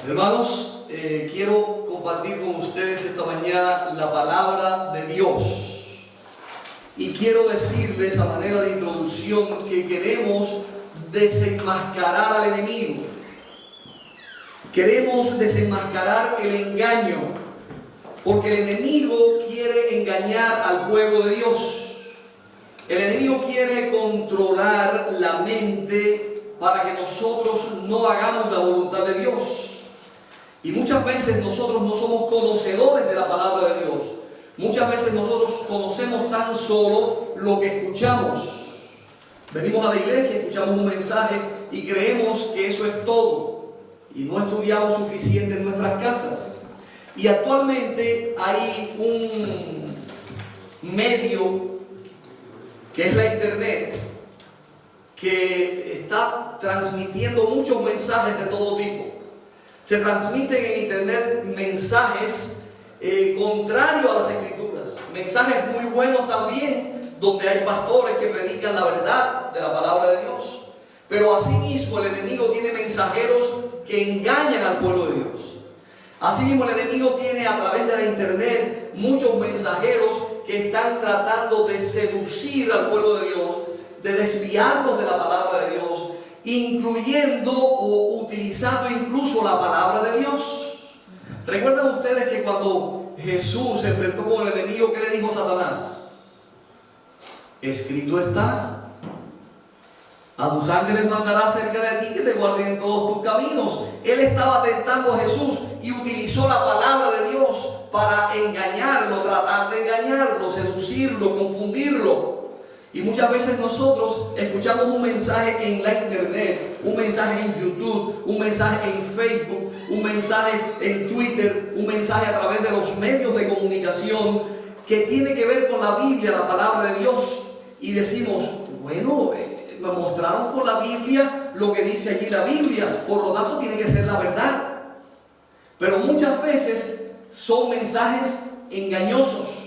Hermanos, quiero compartir con ustedes esta mañana la palabra de Dios. Y quiero decirles a manera de introducción que queremos desenmascarar al enemigo. Queremos desenmascarar el engaño, porque el enemigo quiere engañar al pueblo de Dios. El enemigo quiere controlar la mente para que nosotros no hagamos la voluntad de Dios. Y muchas veces nosotros no somos conocedores de la palabra de Dios. Muchas veces nosotros conocemos tan solo lo que escuchamos. Venimos a la iglesia, escuchamos un mensaje y creemos que eso es todo. Y no estudiamos suficiente en nuestras casas. Y actualmente hay un medio que es la internet, que está transmitiendo muchos mensajes de todo tipo. Se transmiten en internet mensajes contrarios a las escrituras, mensajes muy buenos también, donde hay pastores que predican la verdad de la palabra de Dios. Pero asimismo el enemigo tiene mensajeros que engañan al pueblo de Dios. Asimismo el enemigo tiene a través de la internet muchos mensajeros que están tratando de seducir al pueblo de Dios, de desviarlos de la palabra de Dios, incluyendo o utilizando incluso la palabra de Dios. ¿Recuerdan ustedes que cuando Jesús se enfrentó con el enemigo, qué le dijo Satanás? Escrito está: a tus ángeles mandará cerca de ti que te guarden en todos tus caminos. Él estaba tentando a Jesús y utilizó la palabra de Dios para engañarlo, tratar de engañarlo, seducirlo, confundirlo. Y muchas veces nosotros escuchamos un mensaje en la internet, un mensaje en YouTube, un mensaje en Facebook, un mensaje en Twitter, un mensaje a través de los medios de comunicación que tiene que ver con la Biblia, la palabra de Dios. Y decimos, bueno, me mostraron con la Biblia lo que dice allí la Biblia, por lo tanto tiene que ser la verdad. Pero muchas veces son mensajes engañosos.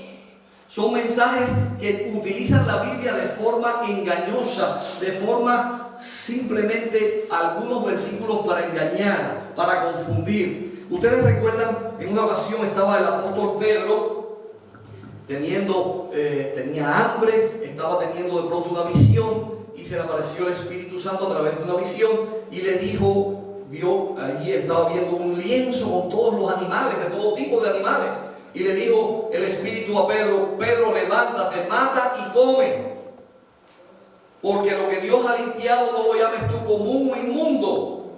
Son mensajes que utilizan la Biblia de forma engañosa, de forma simplemente algunos versículos para engañar, para confundir. Ustedes recuerdan, en una ocasión estaba el apóstol Pedro tenía hambre, estaba teniendo de pronto una visión y se le apareció el Espíritu Santo a través de una visión y le dijo, allí estaba viendo un lienzo con todos los animales, de todo tipo de animales. Y le dijo el Espíritu a Pedro: Pedro, levántate, mata y come. Porque lo que Dios ha limpiado no lo llames tú común o inmundo.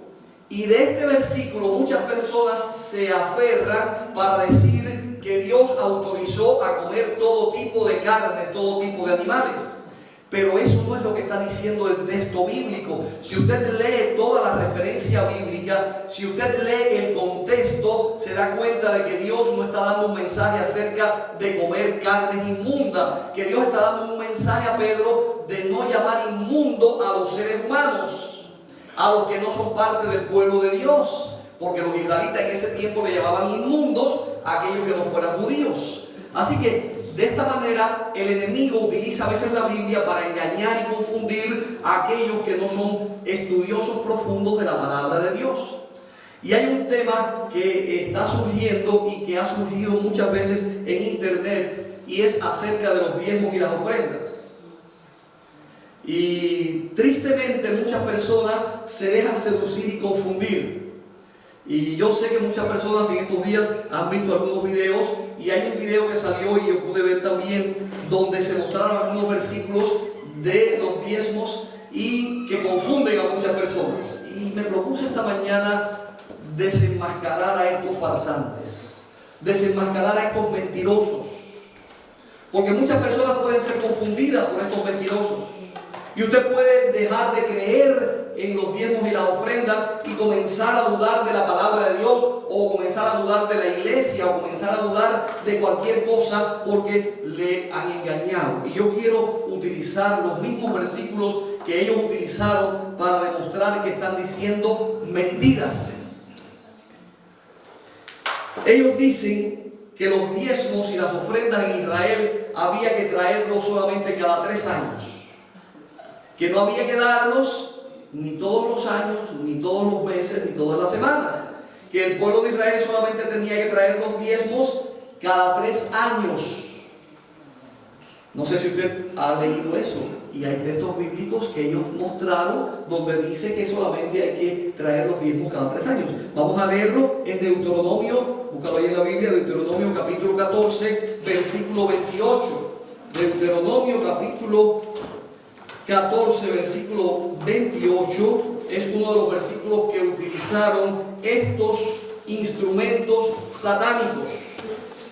Y de este versículo muchas personas se aferran para decir que Dios autorizó a comer todo tipo de carne, todo tipo de animales. Pero eso no es lo que está diciendo el texto bíblico. Si usted lee toda la referencia bíblica, si usted lee el contexto, se da cuenta de que Dios no está dando un mensaje acerca de comer carne inmunda, que Dios está dando un mensaje a Pedro de no llamar inmundo a los seres humanos, a los que no son parte del pueblo de Dios, porque los israelitas en ese tiempo le llamaban inmundos a aquellos que no fueran judíos. Así que de esta manera el enemigo utiliza a veces la Biblia para engañar y confundir a aquellos que no son estudiosos profundos de la palabra de Dios. Y hay un tema que está surgiendo y que ha surgido muchas veces en internet, y es acerca de los diezmos y las ofrendas. Y tristemente muchas personas se dejan seducir y confundir. Y yo sé que muchas personas en estos días han visto algunos videos, y hay un video que salió y yo pude ver también donde se mostraron algunos versículos de los diezmos y que confunden a muchas personas. Y me propuse esta mañana desenmascarar a estos farsantes, desenmascarar a estos mentirosos, porque muchas personas pueden ser confundidas por estos mentirosos. Y usted puede dejar de creer en los diezmos y las ofrendas y comenzar a dudar de la palabra de Dios, o comenzar a dudar de la iglesia, o comenzar a dudar de cualquier cosa porque le han engañado. Y yo quiero utilizar los mismos versículos que ellos utilizaron para demostrar que están diciendo mentiras. Ellos dicen que los diezmos y las ofrendas en Israel había que traerlos solamente cada 3 años. Que no había que darlos ni todos los años, ni todos los meses, ni todas las semanas. que el pueblo de Israel solamente tenía que traer los diezmos cada 3 años. No sé si usted ha leído eso, y hay textos bíblicos que ellos mostraron donde dice que solamente hay que traer los diezmos cada 3 años. Vamos a leerlo en Deuteronomio, búscalo ahí en la Biblia, Deuteronomio capítulo 14, versículo 28. Deuteronomio capítulo 14, versículo 28, es uno de los versículos que utilizaron estos instrumentos satánicos.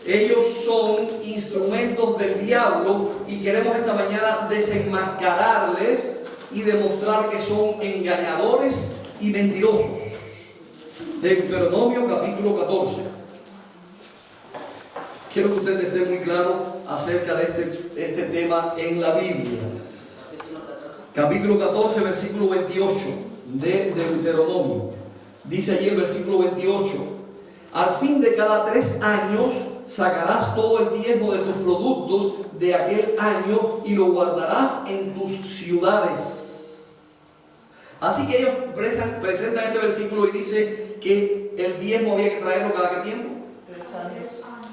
Ellos son instrumentos del diablo y queremos esta mañana desenmascararles y demostrar que son engañadores y mentirosos. Deuteronomio capítulo 14. Quiero que usted esté muy claro acerca de este tema en la Biblia. Capítulo 14, versículo 28 de Deuteronomio. Dice allí el versículo 28: al fin de cada 3 años sacarás todo el diezmo de tus productos de aquel año y lo guardarás en tus ciudades. Así que ellos presentan este versículo y dice que el diezmo había que traerlo cada qué tiempo. 3 años.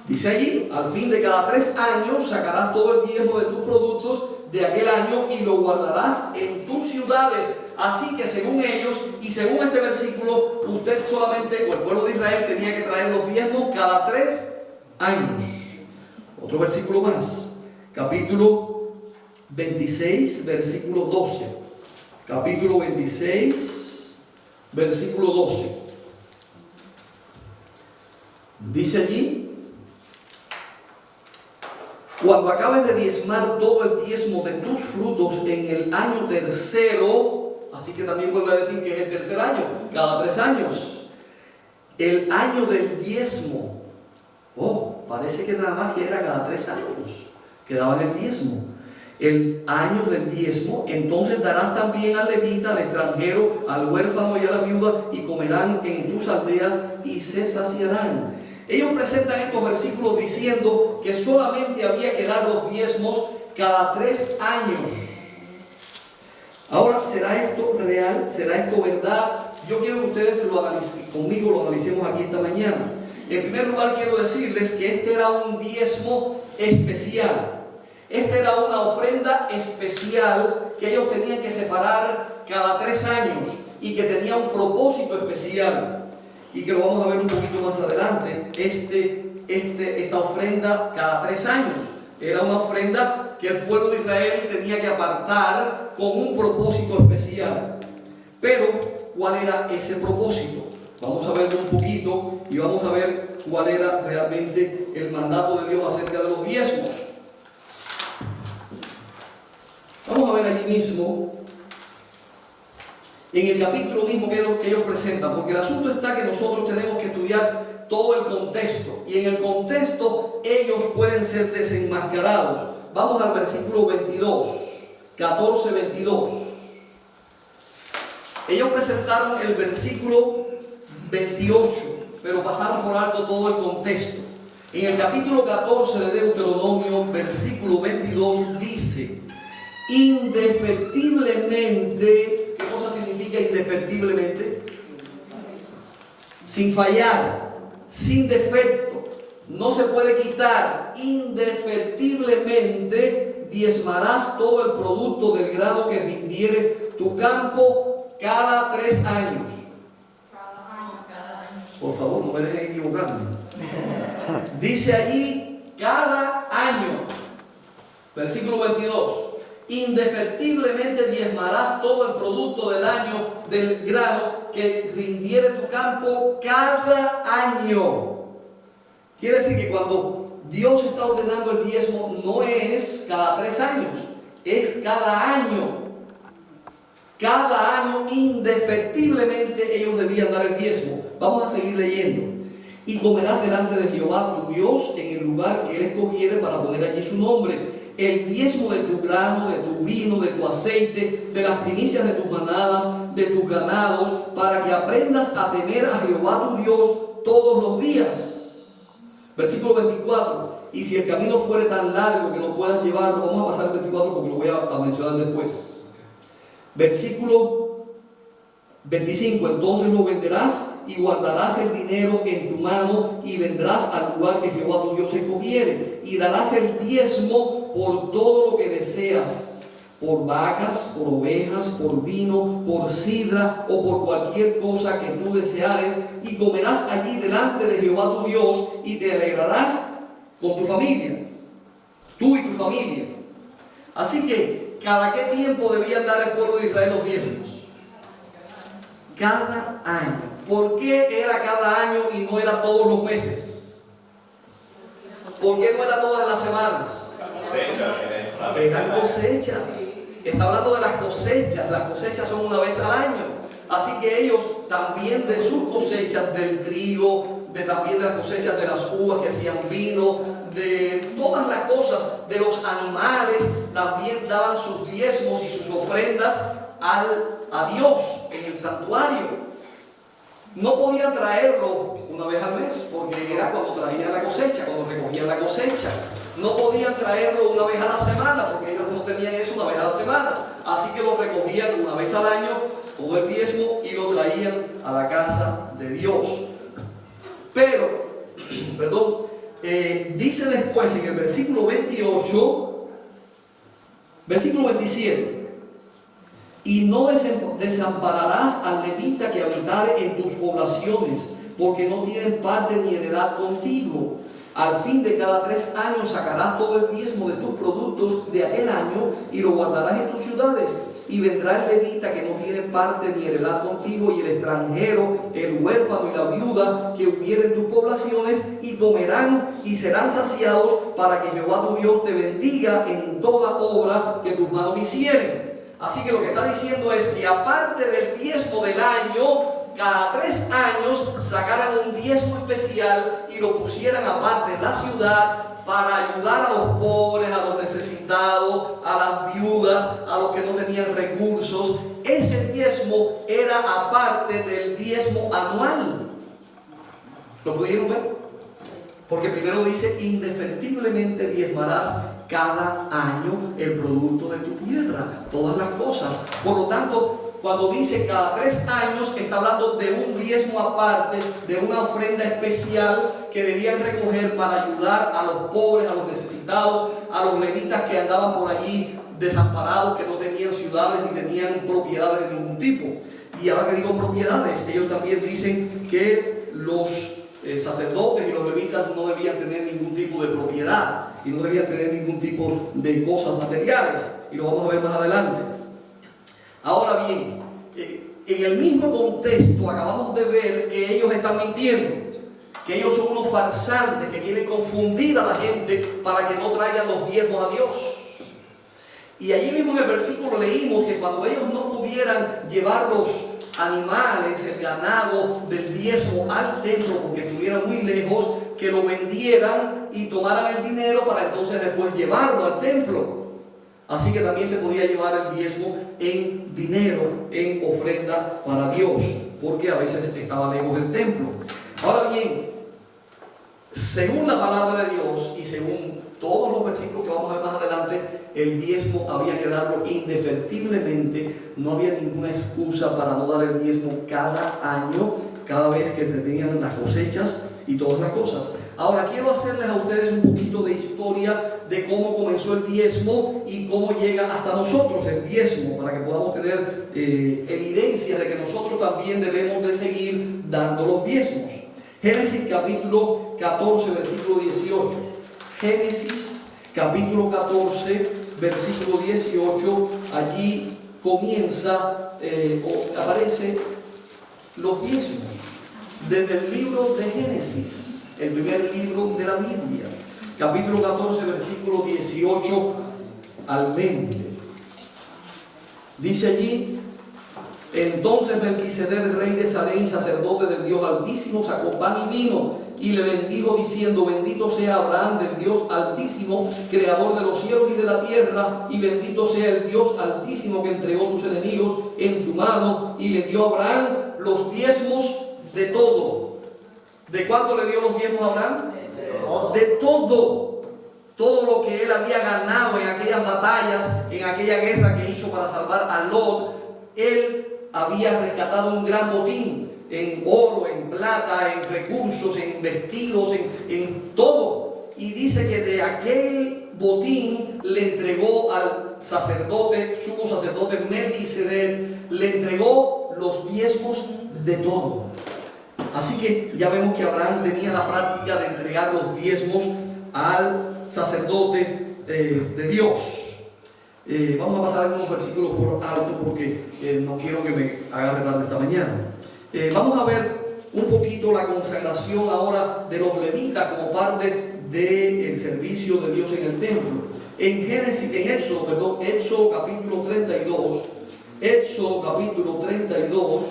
Dice allí, al fin de cada 3 años sacarás todo el diezmo de tus productos de aquel año y lo guardarás en tus ciudades. Así que según ellos y según este versículo, usted solamente, o el pueblo de Israel, tenía que traer los diezmos cada 3 años. Otro versículo más, capítulo 26, versículo 12. Capítulo 26, versículo 12. Dice allí: cuando acabes de diezmar todo el diezmo de tus frutos en el año tercero, así que también vuelve a decir que es el tercer año, cada 3 años, el año del diezmo. Oh, parece que nada más que era cada 3 años que daban el diezmo. El año del diezmo, entonces darás también al levita, al extranjero, al huérfano y a la viuda, y comerán en tus aldeas y se saciarán. Ellos presentan estos versículos diciendo que solamente había que dar los diezmos cada 3 años. Ahora, ¿será esto real? ¿Será esto verdad? Yo quiero que ustedes conmigo lo analicemos aquí esta mañana. En primer lugar, quiero decirles que este era un diezmo especial. Esta era una ofrenda especial que ellos tenían que separar cada 3 años y que tenía un propósito especial. Y que lo vamos a ver un poquito más adelante. Esta ofrenda cada 3 años era una ofrenda que el pueblo de Israel tenía que apartar con un propósito especial. Pero, ¿cuál era ese propósito? Vamos a verlo un poquito y vamos a ver cuál era realmente el mandato de Dios acerca de los diezmos. Vamos a ver allí mismo, en el capítulo mismo que ellos presentan, porque el asunto está que nosotros tenemos que estudiar todo el contexto, y en el contexto ellos pueden ser desenmascarados. Vamos al versículo 22, 14, 22. Ellos presentaron el versículo 28, pero pasaron por alto todo el contexto. En el capítulo 14 de Deuteronomio, versículo 22, dice: indefectiblemente. ¿Qué cosa significa indefectiblemente? Sin fallar, sin defecto, no se puede quitar. Indefectiblemente diezmarás todo el producto del grano que rindiere tu campo cada 3 años. Cada año. Por favor, no me dejen equivocarme. Dice allí cada año. Versículo 22. Indefectiblemente diezmarás todo el producto del año del grano que rindiere tu campo cada año. Quiere decir que cuando Dios está ordenando el diezmo, no es cada 3 años, es cada año. Cada año, indefectiblemente, ellos debían dar el diezmo. Vamos a seguir leyendo. Y comerás delante de Jehová tu Dios en el lugar que Él escogiere para poner allí su nombre. El diezmo de tu grano, de tu vino, de tu aceite, de las primicias de tus manadas, de tus ganados, para que aprendas a temer a Jehová tu Dios todos los días. Versículo 24. Y si el camino fuere tan largo que no puedas llevarlo, vamos a pasar al 24 porque lo voy a mencionar después. Versículo 25. Entonces lo venderás y guardarás el dinero en tu mano y vendrás al lugar que Jehová tu Dios escogiere y darás el diezmo por todo lo que deseas, por vacas, por ovejas, por vino, por sidra o por cualquier cosa que tú deseares, y comerás allí delante de Jehová tu Dios y te alegrarás con tu familia, tú y tu familia. Así que, ¿cada qué tiempo debían dar el pueblo de Israel los diezmos? Cada año. ¿Por qué era cada año y no era todos los meses? ¿Por qué no era todas las semanas? Eran cosechas. Está hablando de las cosechas. Las cosechas son una vez al año. Así que ellos también de sus cosechas del trigo, también de las cosechas de las uvas que hacían vino, de todas las cosas, de los animales, también daban sus diezmos y sus ofrendas a Dios en el santuario. No podían traerlo una vez al mes, porque era cuando traían la cosecha, cuando recogían la cosecha. No podían traerlo una vez a la semana, porque ellos no tenían eso una vez a la semana. Así que lo recogían una vez al año, todo el diezmo, y lo traían a la casa de Dios. Pero, dice después en el versículo 28, versículo 27, y no desampararás al levita que habitare en tus poblaciones, porque no tienen parte ni heredad contigo. Al fin de cada 3 años sacarás todo el diezmo de tus productos de aquel año y lo guardarás en tus ciudades. Y vendrá el levita que no tiene parte ni heredad contigo, y el extranjero, el huérfano y la viuda que hubieren tus poblaciones, y comerán y serán saciados, para que Jehová tu Dios te bendiga en toda obra que tus manos hicieren. Así que lo que está diciendo es que aparte del diezmo del año, cada 3 años sacaran un diezmo especial y lo pusieran aparte en la ciudad para ayudar a los pobres, a los necesitados, a las viudas, a los que no tenían recursos. Ese diezmo era aparte del diezmo anual. ¿Lo pudieron ver? Porque primero dice, indefectiblemente diezmarás cada año el producto de tu tierra, todas las cosas. Por lo tanto, cuando dice cada 3 años, está hablando de un diezmo aparte, de una ofrenda especial que debían recoger para ayudar a los pobres, a los necesitados, a los levitas que andaban por allí desamparados, que no tenían ciudades ni tenían propiedades de ningún tipo. Y ahora que digo propiedades, ellos también dicen que los sacerdotes y los levitas no debían tener ningún tipo de propiedad y no debían tener ningún tipo de cosas materiales, y lo vamos a ver más adelante. Ahora bien, en el mismo contexto acabamos de ver que ellos están mintiendo, que ellos son unos farsantes que quieren confundir a la gente para que no traigan los diezmos a Dios. Y allí mismo en el versículo leímos que cuando ellos no pudieran llevar los animales, el ganado del diezmo al templo porque estuvieran muy lejos, que lo vendieran y tomaran el dinero para entonces después llevarlo al templo. Así que también se podía llevar el diezmo en dinero, en ofrenda para Dios, porque a veces estaba lejos del templo. Ahora bien, según la palabra de Dios y según todos los versículos que vamos a ver más adelante, el diezmo había que darlo indefectiblemente. No había ninguna excusa para no dar el diezmo cada año, cada vez que se tenían las cosechas y todas las cosas. Ahora quiero hacerles a ustedes un poquito de historia de cómo comenzó el diezmo y cómo llega hasta nosotros el diezmo, para que podamos tener evidencia de que nosotros también debemos de seguir dando los diezmos. Génesis capítulo 14, versículo 18. Génesis capítulo 14, versículo 18. Allí comienza o aparece los diezmos desde el libro de Génesis, el primer libro de la Biblia, capítulo 14, versículo 18 al 20. Dice allí: entonces Melquisedec, rey de Salem y sacerdote del Dios Altísimo, sacó pan y vino y le bendijo diciendo: bendito sea Abraham del Dios Altísimo, creador de los cielos y de la tierra, y bendito sea el Dios Altísimo que entregó tus enemigos en tu mano. Y le dio a Abraham los diezmos de todo. ¿De cuánto le dio los diezmos a Abraham? De todo. Todo lo que él había ganado en aquellas batallas, en aquella guerra que hizo para salvar a Lot, había rescatado un gran botín en oro, en plata, en recursos, en vestidos, en todo. Y dice que de aquel botín le entregó al sacerdote, sumo sacerdote Melquisedec, le entregó los diezmos de todo. Así que ya vemos que Abraham tenía la práctica de entregar los diezmos al sacerdote de Dios. Vamos a pasar algunos versículos por alto porque no quiero que me agarre tarde esta mañana. Vamos a ver un poquito la consagración ahora de los levitas como parte del servicio de Dios en el templo. Éxodo capítulo 32. Éxodo capítulo 32.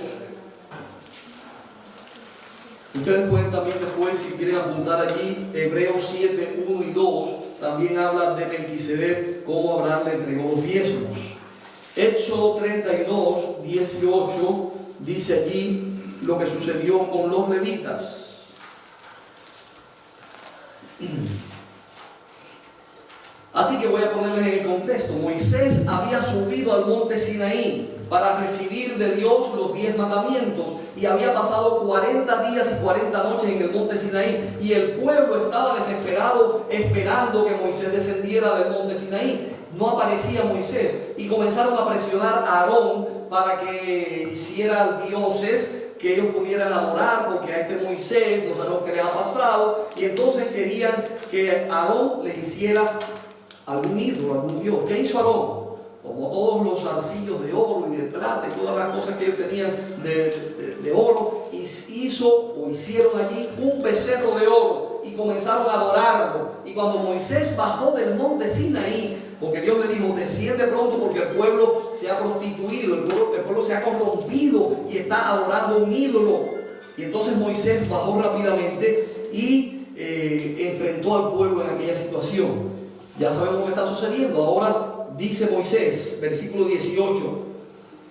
Ustedes pueden también después, si quieren apuntar allí, Hebreos 7, 1 y 2, también habla de Melquisedec, cómo Abraham le entregó los diezmos. Éxodo 32, 18, dice allí lo que sucedió con los levitas. Así que voy a ponerles en el contexto. Moisés había subido al monte Sinaí para recibir de Dios los 10 mandamientos y había pasado 40 días y 40 noches en el monte Sinaí, y el pueblo estaba desesperado esperando que Moisés descendiera del monte Sinaí. No aparecía Moisés y comenzaron a presionar a Aarón para que hiciera dioses que ellos pudieran adorar, porque a este Moisés no sabemos qué le ha pasado, y entonces querían que Aarón les hiciera algún ídolo, algún dios. ¿Qué hizo Aarón? Como todos los arcillos de oro y de plata y todas las cosas que ellos tenían de oro, hicieron allí un becerro de oro y comenzaron a adorarlo. Y cuando Moisés bajó del monte Sinaí, porque Dios le dijo, desciende pronto porque el pueblo se ha prostituido, el pueblo se ha corrompido y está adorando un ídolo. Y entonces Moisés bajó rápidamente y enfrentó al pueblo en aquella situación. Ya sabemos lo que está sucediendo. Ahora dice Moisés, versículo 18,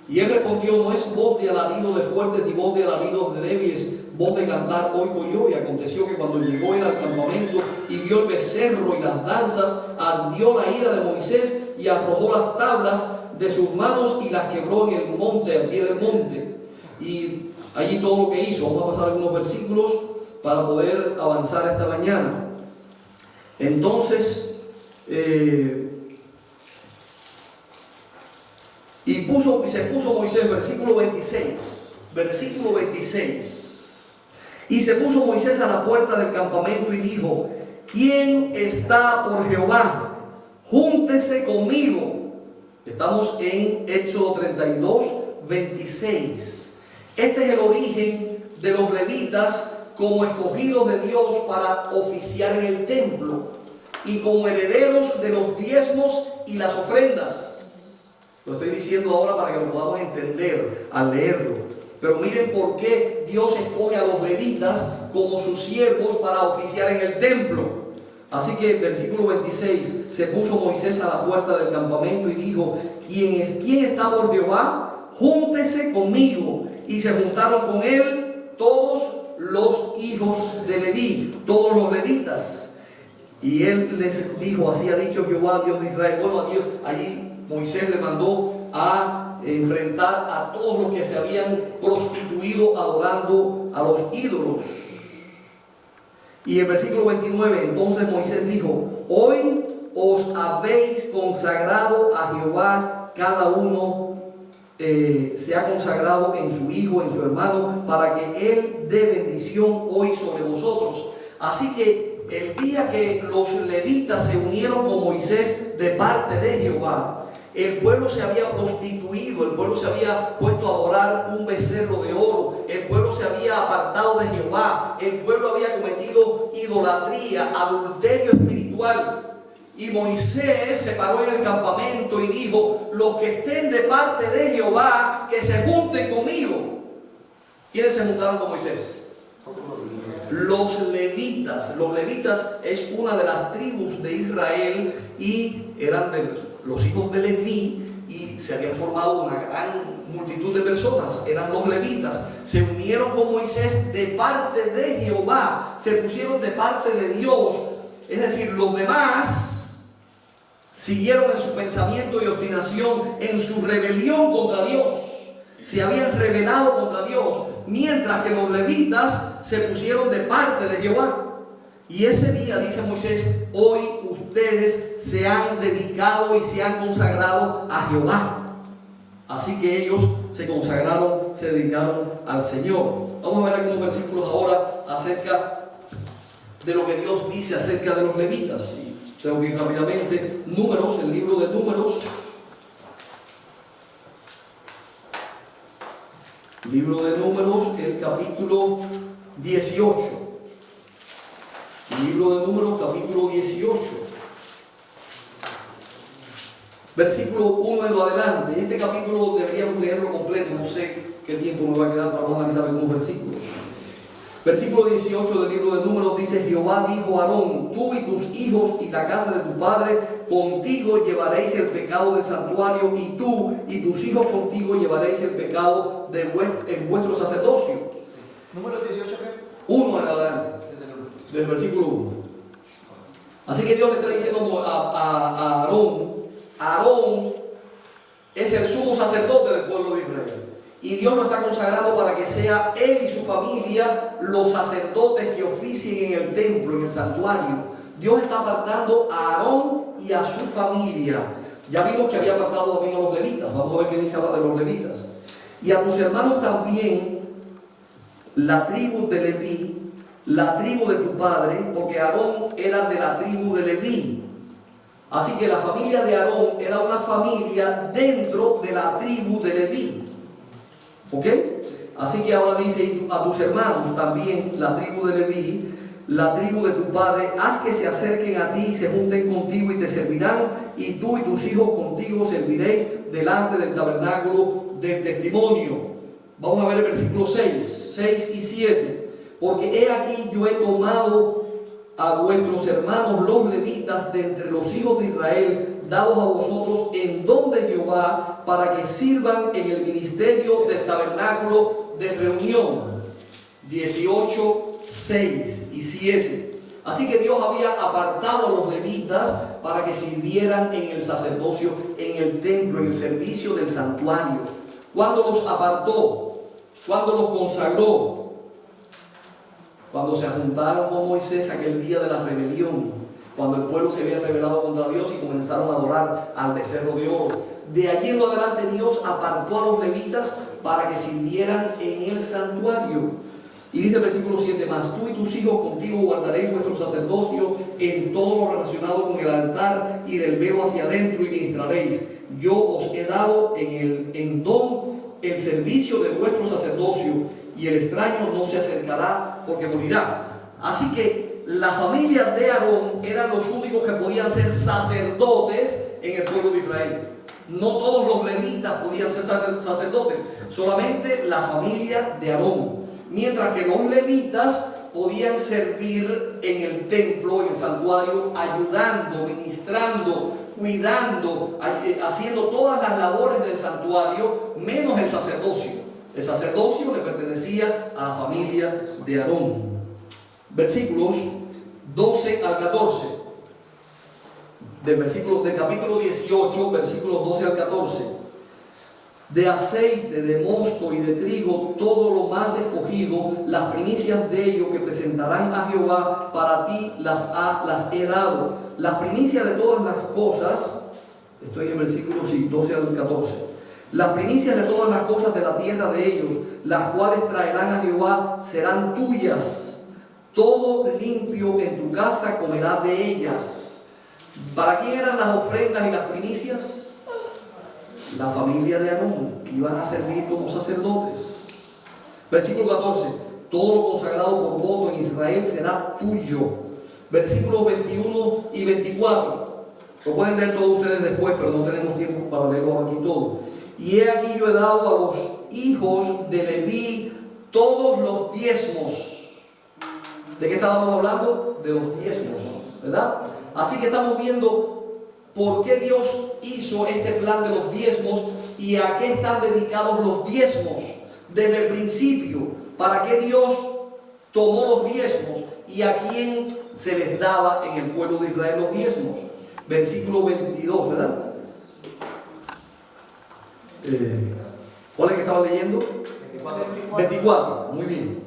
y él respondió: no es voz de alarido de fuertes ni voz de alaridos de débiles, voz de cantar oigo yo. Y aconteció que cuando llegó él al campamento y vio el becerro y las danzas, ardió la ira de Moisés y arrojó las tablas de sus manos y las quebró en el monte, al pie del monte. Y allí todo lo que hizo. Vamos a pasar algunos versículos para poder avanzar esta mañana. Entonces se puso Moisés, versículo 26, y se puso Moisés a la puerta del campamento y dijo: ¿quién está por Jehová? Júntese conmigo. Estamos en Éxodo 32, 26. Este es el origen de los levitas como escogidos de Dios para oficiar en el templo y como herederos de los diezmos y las ofrendas. Lo estoy diciendo ahora para que lo podamos entender al leerlo. Pero miren por qué Dios escoge a los levitas como sus siervos para oficiar en el templo. Así que versículo 26, se puso Moisés a la puerta del campamento y dijo: ¿quién está por Jehová? Júntese conmigo. Y se juntaron con él todos los hijos de Leví, todos los levitas. Y él les dijo: así ha dicho Jehová, Dios de Israel. Bueno, allí Moisés le mandó a enfrentar a todos los que se habían prostituido adorando a los ídolos. Y el versículo 29, entonces Moisés dijo: hoy os habéis consagrado a Jehová, cada uno se ha consagrado en su hijo, en su hermano, para que él dé bendición hoy sobre vosotros. Así que el día que los levitas se unieron con Moisés de parte de Jehová, el pueblo se había prostituido, el pueblo se había puesto a adorar un becerro de oro, el pueblo se había apartado de Jehová, el pueblo había cometido idolatría, adulterio espiritual. Y Moisés se paró en el campamento y dijo: los que estén de parte de Jehová, que se junten conmigo. ¿Quiénes se juntaron con Moisés? Los levitas. Los levitas es una de las tribus de Israel y eran los hijos de Leví, y se habían formado una gran multitud de personas. Eran los levitas. Se unieron con Moisés de parte de Jehová, se pusieron de parte de Dios. Es decir, los demás siguieron en su pensamiento y obstinación, en su rebelión contra Dios. se habían rebelado contra Dios, mientras que los levitas se pusieron de parte de Jehová. Y ese día, dice Moisés, hoy ustedes se han dedicado y se han consagrado a Jehová. Así que ellos se consagraron, se dedicaron al Señor. Vamos a ver algunos versículos ahora acerca de lo que Dios dice acerca de los levitas. Y tengo que ir rápidamente. Números, el libro de Números. Libro de Números, el capítulo 18. Libro de Números, capítulo 18. Versículo 1 en lo adelante. Este capítulo deberíamos leerlo completo. No sé qué tiempo me va a quedar para vamos a analizar algunos versículos. Versículo 18 del libro de Números dice: Jehová dijo a Aarón: tú y tus hijos y la casa de tu padre contigo llevaréis el pecado del santuario, y tú y tus hijos contigo llevaréis el pecado en vuestro sacerdocio. ¿Número 18 qué? 1 en adelante, del versículo 1. Así que Dios le está diciendo a Aarón: Aarón es el sumo sacerdote del pueblo de Israel. Y Dios lo está consagrando para que sea él y su familia los sacerdotes que oficien en el templo, en el santuario. Dios está apartando a Aarón y a su familia. Ya vimos que había apartado también a los levitas. Vamos a ver qué dice ahora de los levitas. Y a tus hermanos también, la tribu de Leví, la tribu de tu padre, porque Aarón era de la tribu de Leví. Así que la familia de Aarón era una familia dentro de la tribu de Leví. ¿Ok? Así que ahora dice: a tus hermanos también, la tribu de Leví, la tribu de tu padre, haz que se acerquen a ti y se junten contigo y te servirán, y tú y tus hijos contigo serviréis delante del tabernáculo del testimonio. Vamos a ver el versículo 6 y 7. Porque he aquí yo he tomado a vuestros hermanos los levitas de entre los hijos de Israel, dados a vosotros en don de Jehová, para que sirvan en el ministerio del tabernáculo de reunión. 18, 6 y 7. Así que Dios había apartado a los levitas para que sirvieran en el sacerdocio, en el templo, en el servicio del santuario. ¿Cuándo los apartó? ¿Cuándo los consagró? Cuando se juntaron con Moisés aquel día de la rebelión, cuando el pueblo se había rebelado contra Dios y comenzaron a adorar al becerro de oro. De allí en adelante Dios apartó a los levitas para que sirvieran en el santuario. Y dice el versículo 7: mas tú y tus hijos contigo guardaréis vuestro sacerdocio en todo lo relacionado con el altar y del velo hacia adentro, y ministraréis. Yo os he dado en don el servicio de vuestro sacerdocio, y el extraño no se acercará porque morirá. Así que la familia de Aarón eran los únicos que podían ser sacerdotes en el pueblo de Israel. No todos los levitas podían ser sacerdotes, solamente la familia de Aarón. Mientras que los levitas podían servir en el templo, en el santuario, ayudando, ministrando, cuidando, haciendo todas las labores del santuario, menos el sacerdocio. El sacerdocio le pertenecía a la familia de Aarón. Versículos 12 al 14. Del capítulo 18, versículos 12 al 14. De aceite, de mosto y de trigo, todo lo más escogido, las primicias de ellos que presentarán a Jehová, para ti las he dado. Las primicias de todas las cosas, estoy en el versículo 12 al 14. Las primicias de todas las cosas de la tierra de ellos, las cuales traerán a Jehová, serán tuyas. Todo limpio en tu casa comerá de ellas. ¿Para quién eran las ofrendas y las primicias? La familia de Aarón, que iban a servir como sacerdotes. Versículo 14: todo lo consagrado por voto en Israel será tuyo. Versículos 21 y 24. Lo pueden leer todos ustedes después, pero no tenemos tiempo para leerlo aquí todo. Y he aquí yo he dado a los hijos de Leví todos los diezmos. ¿De qué estábamos hablando? De los diezmos, ¿verdad? Así que estamos viendo por qué Dios hizo este plan de los diezmos y a qué están dedicados los diezmos desde el principio. ¿Para qué Dios tomó los diezmos y a quién se les daba en el pueblo de Israel los diezmos? Versículo 22, ¿verdad? ¿Cuál es que estaba leyendo? 24, muy bien.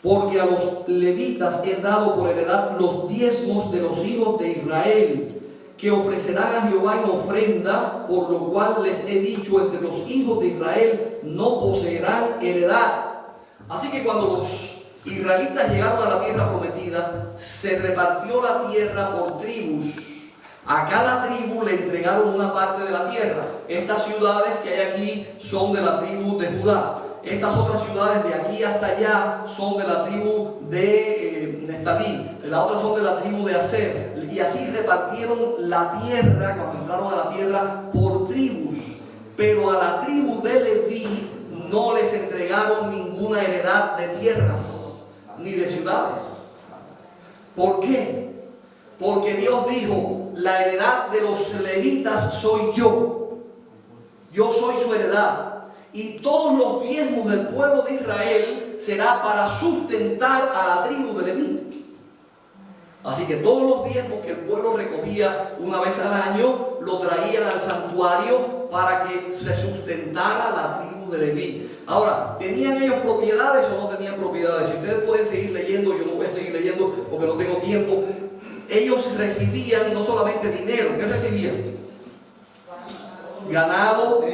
Porque a los levitas he dado por heredad los diezmos de los hijos de Israel, que ofrecerán a Jehová en ofrenda, por lo cual les he dicho, entre los hijos de Israel no poseerán heredad. Así que cuando los israelitas llegaron a la tierra prometida, se repartió la tierra por tribus. A cada tribu le entregaron una parte de la tierra. Estas ciudades que hay aquí son de la tribu de Judá. Estas otras ciudades de aquí hasta allá son de la tribu de Neftalí. Las otras son de la tribu de Aser. Y así repartieron la tierra, cuando entraron a la tierra, por tribus. Pero a la tribu de Leví no les entregaron ninguna heredad de tierras ni de ciudades. ¿Por qué? Porque Dios dijo, la heredad de los levitas soy yo. Yo soy su heredad. Y todos los diezmos del pueblo de Israel será para sustentar a la tribu de Leví. Así que todos los diezmos que el pueblo recogía una vez al año, lo traían al santuario para que se sustentara la tribu de Leví. Ahora, ¿tenían ellos propiedades o no tenían propiedades? Si ustedes pueden seguir leyendo, yo no voy a seguir leyendo porque no tengo tiempo. Ellos recibían no solamente dinero, ¿qué recibían? Ganado,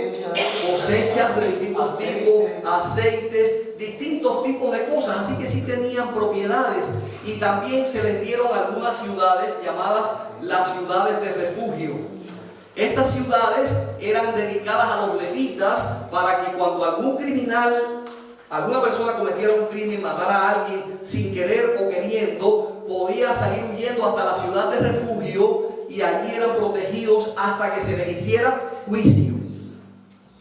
cosechas de distintos tipos, aceites, distintos tipos de cosas. Así que sí tenían propiedades. Y también se les dieron algunas ciudades llamadas las ciudades de refugio. Estas ciudades eran dedicadas a los levitas para que cuando algún criminal, alguna persona cometiera un crimen, matara a alguien sin querer o queriendo, podía salir huyendo hasta la ciudad de refugio y allí eran protegidos hasta que se les hiciera juicio,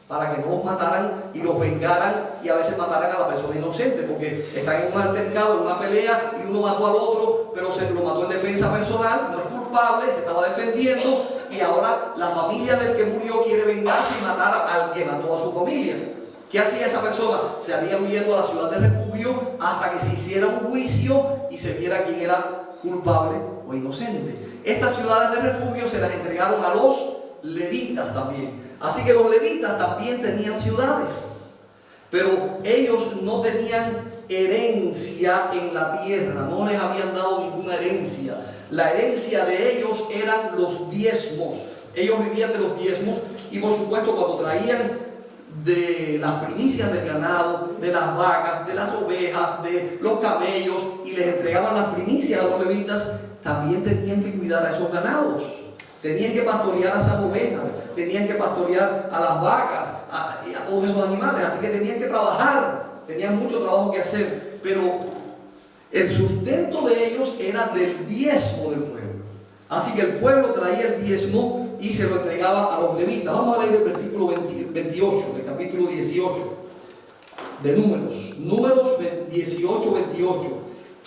para que no los mataran y los vengaran y a veces mataran a la persona inocente, porque están en un altercado, en una pelea y uno mató al otro, pero se lo mató en defensa personal, no es culpable, se estaba defendiendo y ahora la familia del que murió quiere vengarse y matar al que mató a su familia. ¿Qué hacía esa persona? Se haría huyendo a la ciudad de refugio hasta que se hiciera un juicio y se viera quién era culpable o inocente. Estas ciudades de refugio se las entregaron a los levitas también. Así que los levitas también tenían ciudades, pero ellos no tenían herencia en la tierra, no les habían dado ninguna herencia. La herencia de ellos eran los diezmos. Ellos vivían de los diezmos y por supuesto cuando traían de las primicias del ganado, de las vacas, de las ovejas, de los camellos y les entregaban las primicias a los levitas, también tenían que cuidar a esos ganados. Tenían que pastorear a esas ovejas, tenían que pastorear a las vacas y a todos esos animales, así que tenían que trabajar, tenían mucho trabajo que hacer, pero el sustento de ellos era del diezmo del pueblo. Así que el pueblo traía el diezmo y se lo entregaba a los levitas. Vamos a leer el versículo 28 del capítulo 18 de Números 18, 28.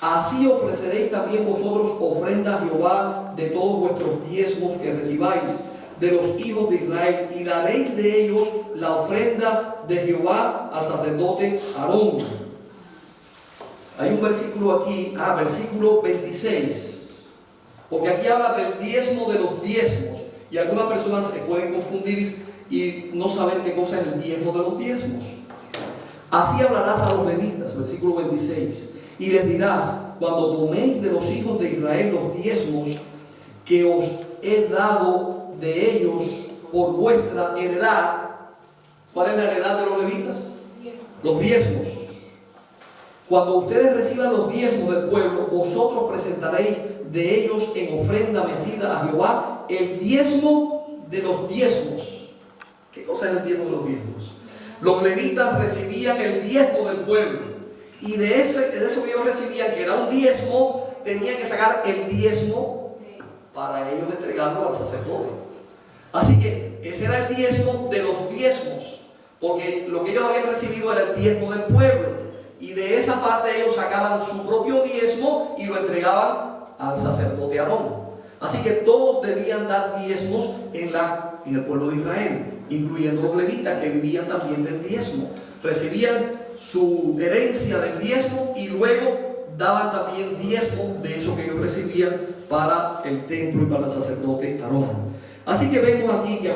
Así ofreceréis también vosotros ofrenda a Jehová de todos vuestros diezmos que recibáis de los hijos de Israel, y daréis de ellos la ofrenda de Jehová al sacerdote Aarón. Hay un versículo aquí, versículo 26, porque aquí habla del diezmo de los diezmos, y algunas personas se pueden confundir y no saber qué cosa es el diezmo de los diezmos. Así hablarás a los levitas, versículo 26. Y les dirás, cuando toméis de los hijos de Israel los diezmos que os he dado de ellos por vuestra heredad. ¿Cuál es la heredad de los levitas? Los diezmos. Cuando ustedes reciban los diezmos del pueblo, vosotros presentaréis de ellos en ofrenda mecida a Jehová el diezmo de los diezmos. ¿Qué cosa es el diezmo de los diezmos? Los levitas recibían el diezmo del pueblo. Y de eso que ellos recibían, que era un diezmo, tenían que sacar el diezmo para ellos entregarlo al sacerdote. Así que ese era el diezmo de los diezmos, porque lo que ellos habían recibido era el diezmo del pueblo. Y de esa parte ellos sacaban su propio diezmo y lo entregaban al sacerdote Aarón. Así que todos debían dar diezmos en el pueblo de Israel, incluyendo los levitas que vivían también del diezmo. Recibían su herencia del diezmo y luego daban también diezmo de eso que ellos recibían para el templo y para el sacerdote Aarón. Así que vemos aquí que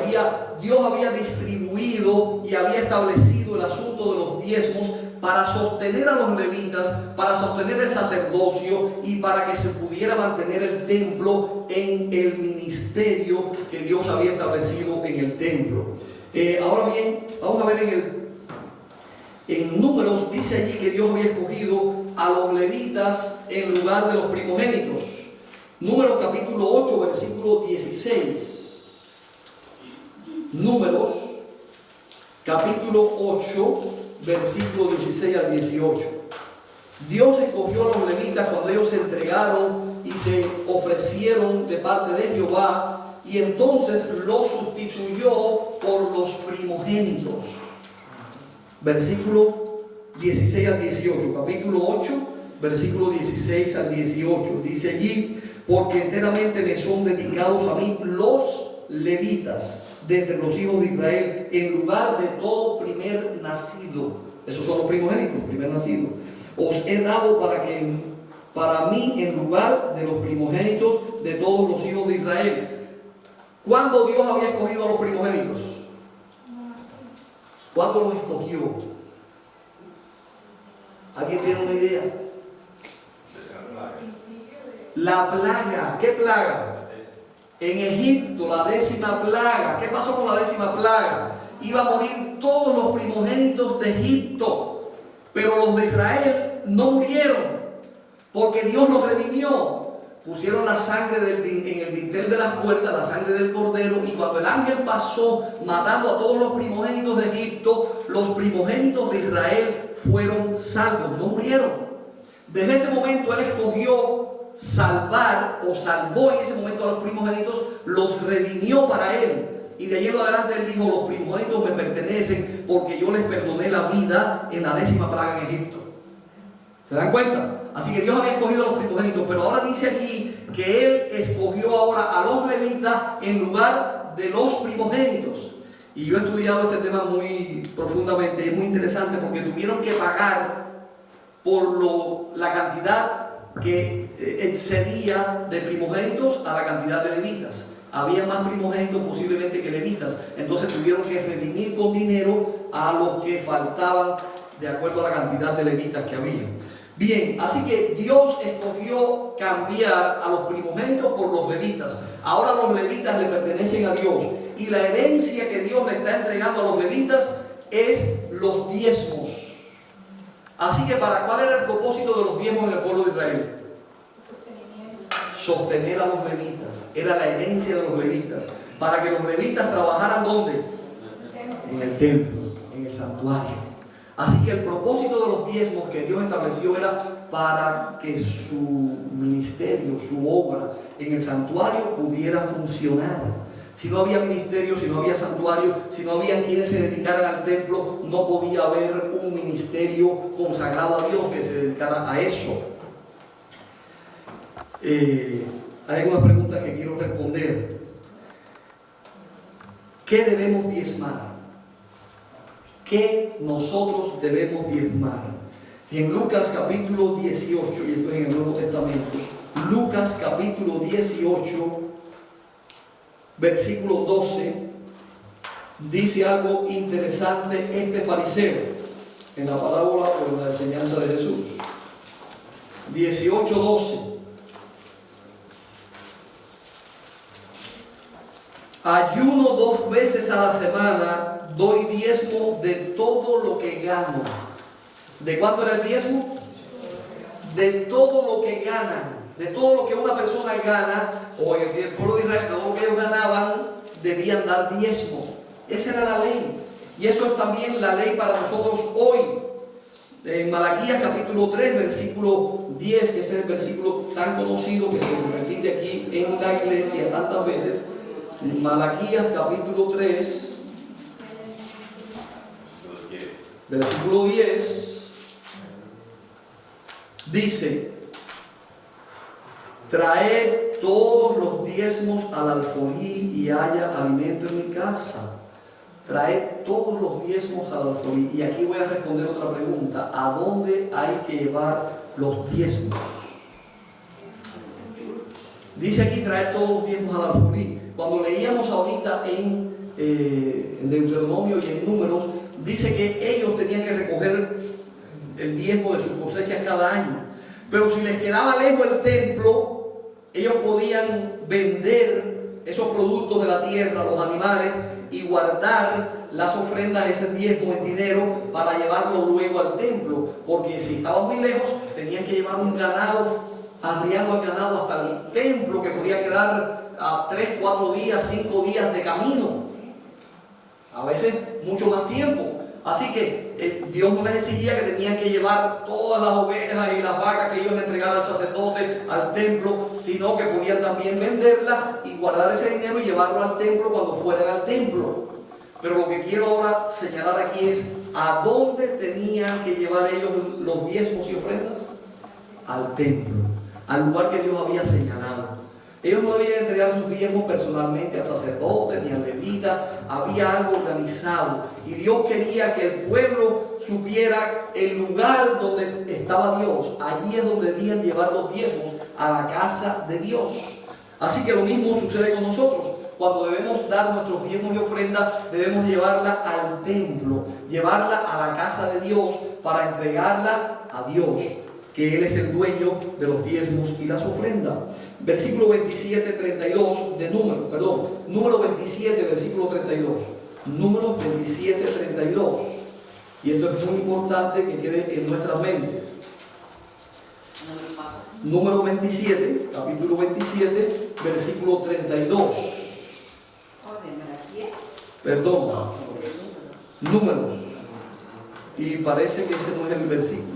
Dios había distribuido y había establecido el asunto de los diezmos para sostener a los levitas, para sostener el sacerdocio y para que se pudiera mantener el templo en el ministerio que Dios había establecido en el templo. Ahora bien, vamos a ver en Números, dice allí que Dios había escogido a los levitas en lugar de los primogénitos. Números capítulo 8, versículo 16. Números capítulo 8, versículo 16 al 18. Dios escogió a los levitas cuando ellos se entregaron y se ofrecieron de parte de Jehová, y entonces los sustituyó por los primogénitos. Versículo 16 al 18, capítulo 8, versículo 16 al 18. Dice allí: porque enteramente me son dedicados a mí los levitas de entre los hijos de Israel, en lugar de todo primer nacido. Esos son los primogénitos, primer nacido. Os he dado para mí en lugar de los primogénitos de todos los hijos de Israel. ¿Cuándo Dios había escogido a los primogénitos? ¿Cuándo los escogió? ¿Alguien tiene una idea? La plaga. ¿Qué plaga? En Egipto, la 10ª plaga. ¿Qué pasó con la 10ª plaga? Iba a morir todos los primogénitos de Egipto, pero los de Israel no murieron, porque Dios los redimió. Pusieron la sangre en el dintel de las puertas, la sangre del cordero, y cuando el ángel pasó matando a todos los primogénitos de Egipto, los primogénitos de Israel fueron salvos, no murieron. Desde ese momento Él escogió salvar, o salvó en ese momento a los primogénitos, los redimió para Él. Y de ahí en adelante Él dijo: los primogénitos me pertenecen porque yo les perdoné la vida en la 10ª plaga en Egipto. ¿Se dan cuenta? Así que Dios había escogido a los primogénitos, pero ahora dice aquí que Él escogió ahora a los levitas en lugar de los primogénitos. Y yo he estudiado este tema muy profundamente, es muy interesante porque tuvieron que pagar por la cantidad que excedía de primogénitos a la cantidad de levitas. Había más primogénitos posiblemente que levitas, entonces tuvieron que redimir con dinero a los que faltaban de acuerdo a la cantidad de levitas que había. Bien, así que Dios escogió cambiar a los primogénitos por los levitas. Ahora los levitas le pertenecen a Dios, y la herencia que Dios le está entregando a los levitas es los diezmos. Así que ¿cuál era el propósito de los diezmos en el pueblo de Israel? Sostener a los levitas. Era la herencia de los levitas, para que los levitas trabajaran ¿dónde? En el templo, en el santuario. Así que el propósito de los diezmos que Dios estableció era para que su ministerio, su obra en el santuario pudiera funcionar. Si no había ministerio, si no había santuario, si no había quienes se dedicaran al templo, no podía haber un ministerio consagrado a Dios que se dedicara a eso. Hay algunas preguntas que quiero responder. ¿Qué debemos diezmar? ¿Qué nosotros debemos diezmar? En Lucas capítulo 18, y esto es en el Nuevo Testamento, Lucas capítulo 18, versículo 12, dice algo interesante este fariseo en la parábola o en la enseñanza de Jesús. 18:12. Ayuno 2 veces a la semana, doy diezmo de todo lo que gano. ¿De cuánto era el diezmo? De todo lo que ganan. De todo lo que una persona gana, o en el pueblo de Israel, todo lo que ellos ganaban, debían dar diezmo. Esa era la ley. Y eso es también la ley para nosotros hoy. En Malaquías capítulo 3, versículo 10, que este es el versículo tan conocido que se repite aquí en la iglesia tantas veces. Malaquías capítulo 3, versículo 10, dice: traed todos los diezmos al alfolí y haya alimento en mi casa. Traed todos los diezmos al alfolí. Y aquí voy a responder otra pregunta: ¿a dónde hay que llevar los diezmos? Dice aquí traer todos los diezmos al alfolí. Cuando leíamos ahorita en Deuteronomio y en Números, dice que ellos tenían que recoger el diezmo de sus cosechas cada año. Pero si les quedaba lejos el templo, ellos podían vender esos productos de la tierra, los animales, y guardar las ofrendas, ese diezmo en dinero, para llevarlo luego al templo. Porque si estaban muy lejos, tenían que llevar un ganado, arriando al ganado hasta el templo, que podía quedar a 3, 4 días, 5 días de camino. A veces mucho más tiempo. Así que Dios no les exigía que tenían que llevar todas las ovejas y las vacas que iban a entregar al sacerdote al templo, sino que podían también venderlas y guardar ese dinero y llevarlo al templo cuando fueran al templo. Pero lo que quiero ahora señalar aquí es a dónde tenían que llevar ellos los diezmos y ofrendas. Al templo, al lugar que Dios había señalado. Ellos no debían entregar sus diezmos personalmente al sacerdote ni al levita. Había algo organizado. Y Dios quería que el pueblo supiera el lugar donde estaba Dios. Allí es donde debían llevar los diezmos, a la casa de Dios. Así que lo mismo sucede con nosotros. Cuando debemos dar nuestros diezmos y ofrendas, debemos llevarla al templo, llevarla a la casa de Dios para entregarla a Dios, que Él es el dueño de los diezmos y las ofrendas. Versículo 27, 32 de número 27, versículo 32. Número 27, 32. Y esto es muy importante que quede en nuestras mentes. Número 27, capítulo 27, versículo 32. Perdón, números. Y parece que ese no es el versículo.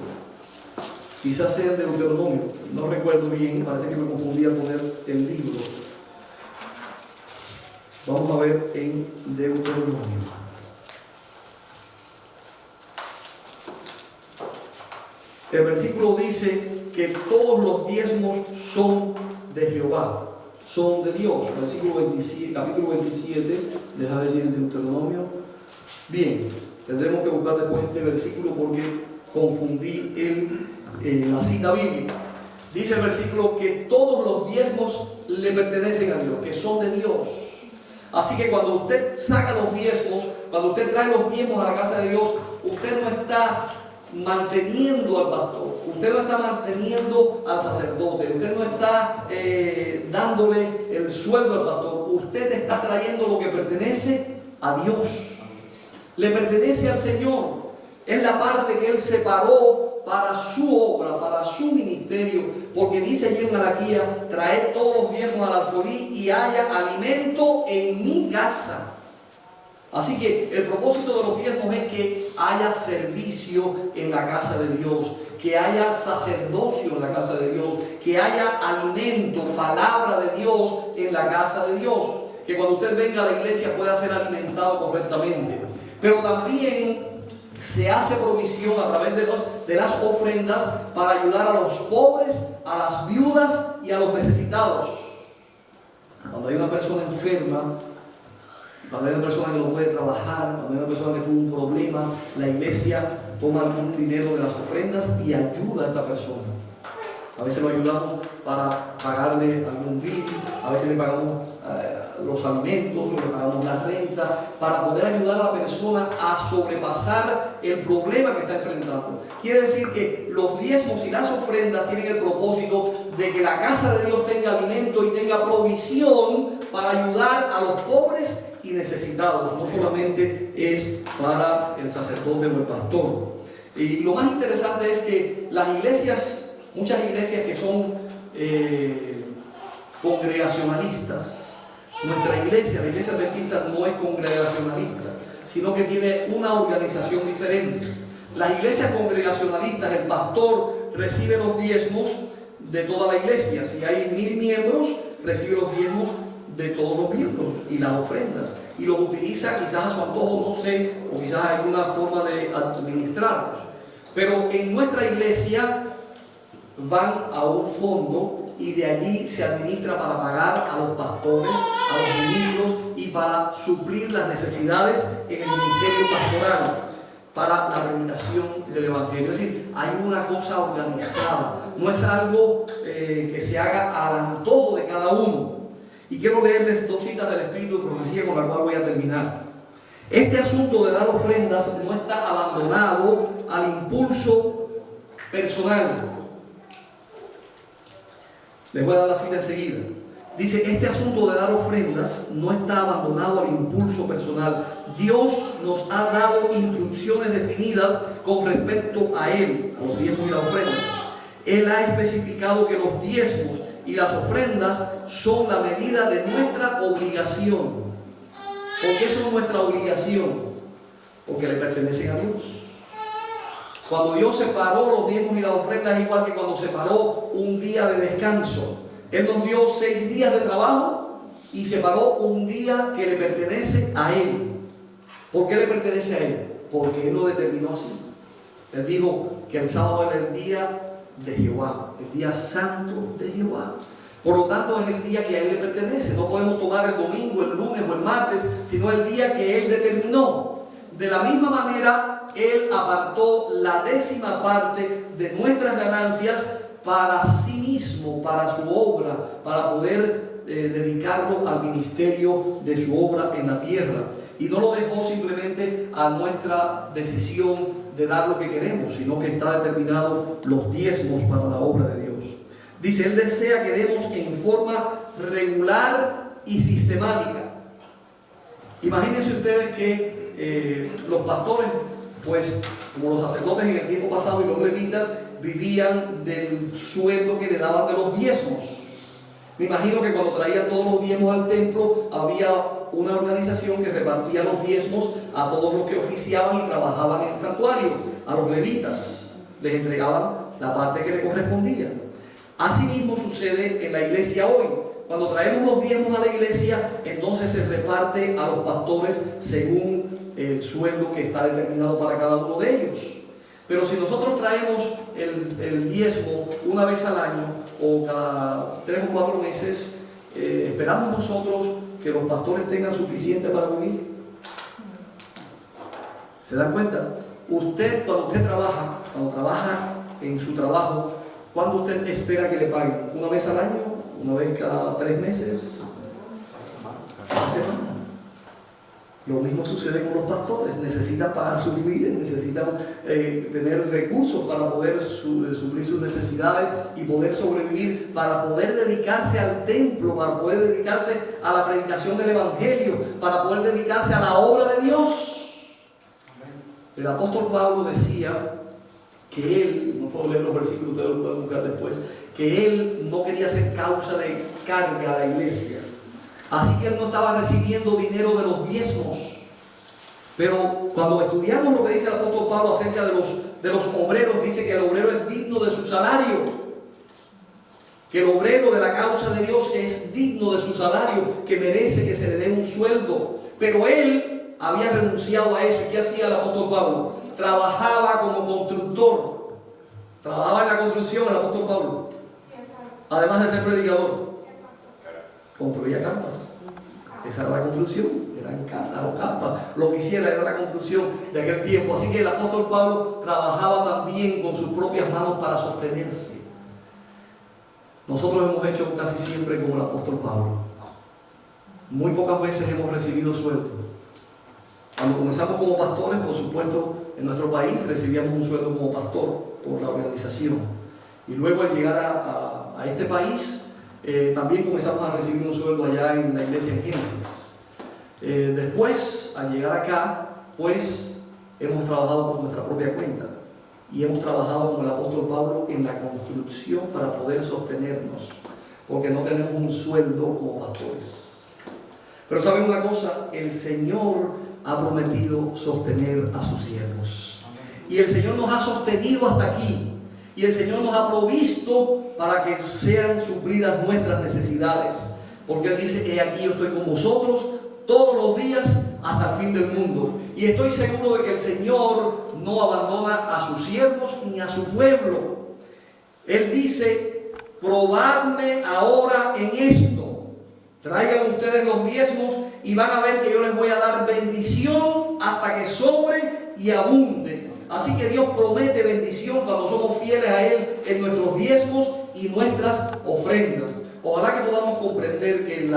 Quizás sea el Deuteronomio, no recuerdo bien, parece que me confundí al poner el libro. Vamos a ver en Deuteronomio. El versículo dice que todos los diezmos son de Jehová, son de Dios. Versículo 27, capítulo 27, déjame decir en Deuteronomio. Bien, tendremos que buscar después este versículo porque confundí la cita bíblica. Dice el versículo que todos los diezmos le pertenecen a Dios, que son de Dios. Así que cuando usted saca los diezmos, cuando usted trae los diezmos a la casa de Dios, usted no está manteniendo al pastor, usted no está manteniendo al sacerdote, usted no está dándole el sueldo al pastor, usted está trayendo lo que pertenece a Dios, le pertenece al Señor. Es la parte que Él separó para su obra, para su ministerio, porque dice allí en Malaquía: traed todos los diezmos al alfolí y haya alimento en mi casa. Así que el propósito de los diezmos es que haya servicio en la casa de Dios, que haya sacerdocio en la casa de Dios, que haya alimento, palabra de Dios en la casa de Dios, que cuando usted venga a la iglesia pueda ser alimentado correctamente. Pero también se hace provisión a través de las ofrendas para ayudar a los pobres, a las viudas y a los necesitados. Cuando hay una persona enferma, cuando hay una persona que no puede trabajar, cuando hay una persona que tuvo un problema, la iglesia toma algún dinero de las ofrendas y ayuda a esta persona. A veces lo ayudamos para pagarle algún bill, a veces le pagamos los alimentos o le pagamos la renta, para poder ayudar a la persona a sobrepasar el problema que está enfrentando. Quiere decir que los diezmos y las ofrendas tienen el propósito de que la casa de Dios tenga alimento y tenga provisión para ayudar a los pobres y necesitados. No solamente es para el sacerdote o el pastor. Y lo más interesante es que las iglesias, muchas iglesias que son congregacionalistas, nuestra iglesia, la iglesia adventista, no es congregacionalista, sino que tiene una organización diferente. Las iglesias congregacionalistas, el pastor recibe los diezmos de toda la iglesia. Si hay 1000 miembros, recibe los diezmos de todos los miembros y las ofrendas, y los utiliza quizás a su antojo, no sé, o quizás alguna forma de administrarlos. Pero en nuestra iglesia van a un fondo y de allí se administra para pagar a los pastores, a los ministros y para suplir las necesidades en el ministerio pastoral, para la predicación del evangelio. Es decir, hay una cosa organizada, no es algo que se haga al antojo de cada uno. Y quiero leerles 2 citas del Espíritu de Profecía con la cual voy a terminar. Este asunto de dar ofrendas no está abandonado al impulso personal. Les voy a dar la cita enseguida. Dice, este asunto de dar ofrendas no está abandonado al impulso personal. Dios nos ha dado instrucciones definidas con respecto a Él, a los diezmos y la ofrenda. Él ha especificado que los diezmos y las ofrendas son la medida de nuestra obligación. ¿Por qué son nuestra obligación? Porque le pertenecen a Dios. Cuando Dios separó los diezmos y las ofrendas, es igual que cuando separó un día de descanso. Él nos dio 6 días de trabajo y separó un día que le pertenece a Él. ¿Por qué le pertenece a Él? Porque Él lo determinó así. Él dijo que el sábado era el día de Jehová, el día santo de Jehová. Por lo tanto, es el día que a Él le pertenece. No podemos tomar el domingo, el lunes o el martes, sino el día que Él determinó. De la misma manera, Él apartó la 10ª parte de nuestras ganancias para sí mismo, para su obra, para poder dedicarlo al ministerio de su obra en la tierra. Y no lo dejó simplemente a nuestra decisión de dar lo que queremos, sino que está determinado los diezmos para la obra de Dios. Dice, Él desea que demos en forma regular y sistemática. Imagínense ustedes que los pastores, pues como los sacerdotes en el tiempo pasado y los levitas, vivían del sueldo que le daban de los diezmos. Me imagino que cuando traían todos los diezmos al templo, había una organización que repartía los diezmos a todos los que oficiaban y trabajaban en el santuario. A los levitas les entregaban la parte que le correspondía. Asimismo sucede en la iglesia hoy. Cuando traemos los diezmos a la iglesia, entonces se reparte a los pastores según el sueldo que está determinado para cada uno de ellos. Pero si nosotros traemos el diezmo una vez al año o cada 3 o 4 meses, ¿esperamos nosotros que los pastores tengan suficiente para vivir? ¿Se dan cuenta? Usted, cuando trabaja en su trabajo, ¿cuándo usted espera que le paguen? ¿Una vez al año? ¿Una vez cada 3 meses? ¿Cada semana? Lo mismo sucede con los pastores. Necesitan pagar sus vidas, necesitan tener recursos para poder suplir sus necesidades y poder sobrevivir, para poder dedicarse al templo, para poder dedicarse a la predicación del evangelio, para poder dedicarse a la obra de Dios. El apóstol Pablo decía que él, no puedo leer los versículos, ustedes lo pueden buscar después, que él no quería ser causa de carga a la iglesia. Así que él no estaba recibiendo dinero de los diezmos. Pero cuando estudiamos lo que dice el apóstol Pablo acerca de los obreros, dice que el obrero es digno de su salario. Que el obrero de la causa de Dios es digno de su salario, que merece que se le dé un sueldo. Pero él había renunciado a eso. ¿Qué hacía el apóstol Pablo? Trabajaba como constructor. Trabajaba en la construcción el apóstol Pablo. Además de ser predicador. Construía campas. Esa era la construcción, eran casas o campas. Lo que hiciera era la construcción de aquel tiempo. Así que el apóstol Pablo trabajaba también con sus propias manos para sostenerse. Nosotros hemos hecho casi siempre como el apóstol Pablo. Muy pocas veces hemos recibido sueldo. Cuando comenzamos como pastores, por supuesto, en nuestro país recibíamos un sueldo como pastor por la organización. Y luego al llegar a este país, también comenzamos a recibir un sueldo allá en la iglesia en Génesis. Después, al llegar acá, pues hemos trabajado por nuestra propia cuenta y hemos trabajado con el apóstol Pablo en la construcción para poder sostenernos, porque no tenemos un sueldo como pastores. Pero ¿saben una cosa? El Señor ha prometido sostener a sus siervos. Y el Señor nos ha sostenido hasta aquí. Y el Señor nos ha provisto para que sean suplidas nuestras necesidades. Porque Él dice, he aquí yo estoy con vosotros todos los días hasta el fin del mundo. Y estoy seguro de que el Señor no abandona a sus siervos ni a su pueblo. Él dice, probadme ahora en esto. Traigan ustedes los diezmos y van a ver que yo les voy a dar bendición hasta que sobre y abunde. Así que Dios promete bendición cuando somos fieles a Él en nuestros diezmos y nuestras ofrendas. Ojalá que podamos comprender que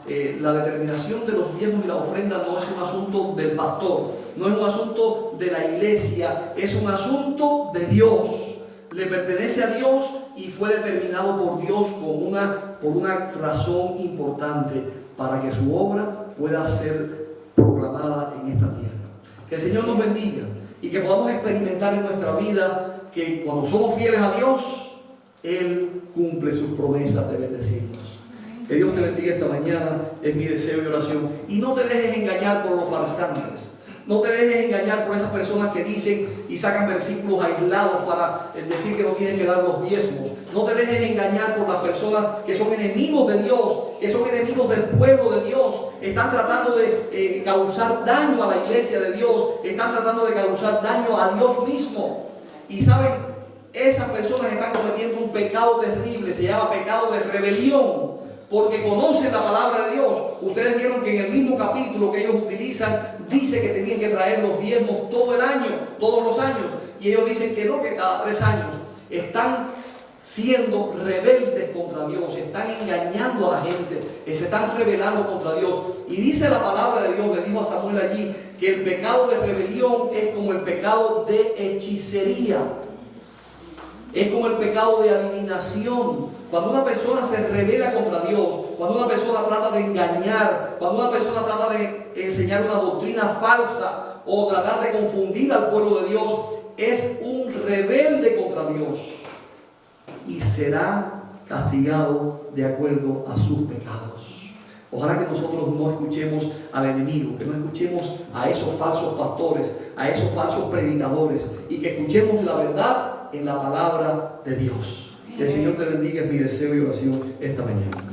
la determinación de los diezmos y la ofrenda no es un asunto del pastor, no es un asunto de la iglesia, es un asunto de Dios. Le pertenece a Dios y fue determinado por Dios por una razón importante, para que su obra pueda ser proclamada en esta tierra. Que el Señor nos bendiga y que podamos experimentar en nuestra vida que cuando somos fieles a Dios, Él cumple sus promesas de bendecirnos. Que Dios te bendiga esta mañana, es mi deseo y oración. Y no te dejes engañar por los farsantes. No te dejes engañar por esas personas que dicen y sacan versículos aislados para decir que no tienes que dar los diezmos. No te dejes engañar por las personas que son enemigos de Dios, que son enemigos del pueblo de Dios. Están tratando de causar daño a la iglesia de Dios. Están tratando de causar daño a Dios mismo. Y saben, esas personas están cometiendo un pecado terrible. Se llama pecado de rebelión. Porque conocen la palabra de Dios. Ustedes vieron que en el mismo capítulo que ellos utilizan, dice que tenían que traer los diezmos todo el año, todos los años. Y ellos dicen que no, que cada 3 años. Están siendo rebeldes contra Dios, están engañando a la gente, se están rebelando contra Dios. Y dice la palabra de Dios, le dijo a Samuel allí, que el pecado de rebelión es como el pecado de hechicería. Es como el pecado de adivinación. Cuando una persona se rebela contra Dios, cuando una persona trata de engañar, cuando una persona trata de enseñar una doctrina falsa o tratar de confundir al pueblo de Dios, es un rebelde contra Dios y será castigado de acuerdo a sus pecados. Ojalá que nosotros no escuchemos al enemigo, que no escuchemos a esos falsos pastores, a esos falsos predicadores, y que escuchemos la verdad en la palabra de Dios. Que el Señor te bendiga, es mi deseo y oración esta mañana.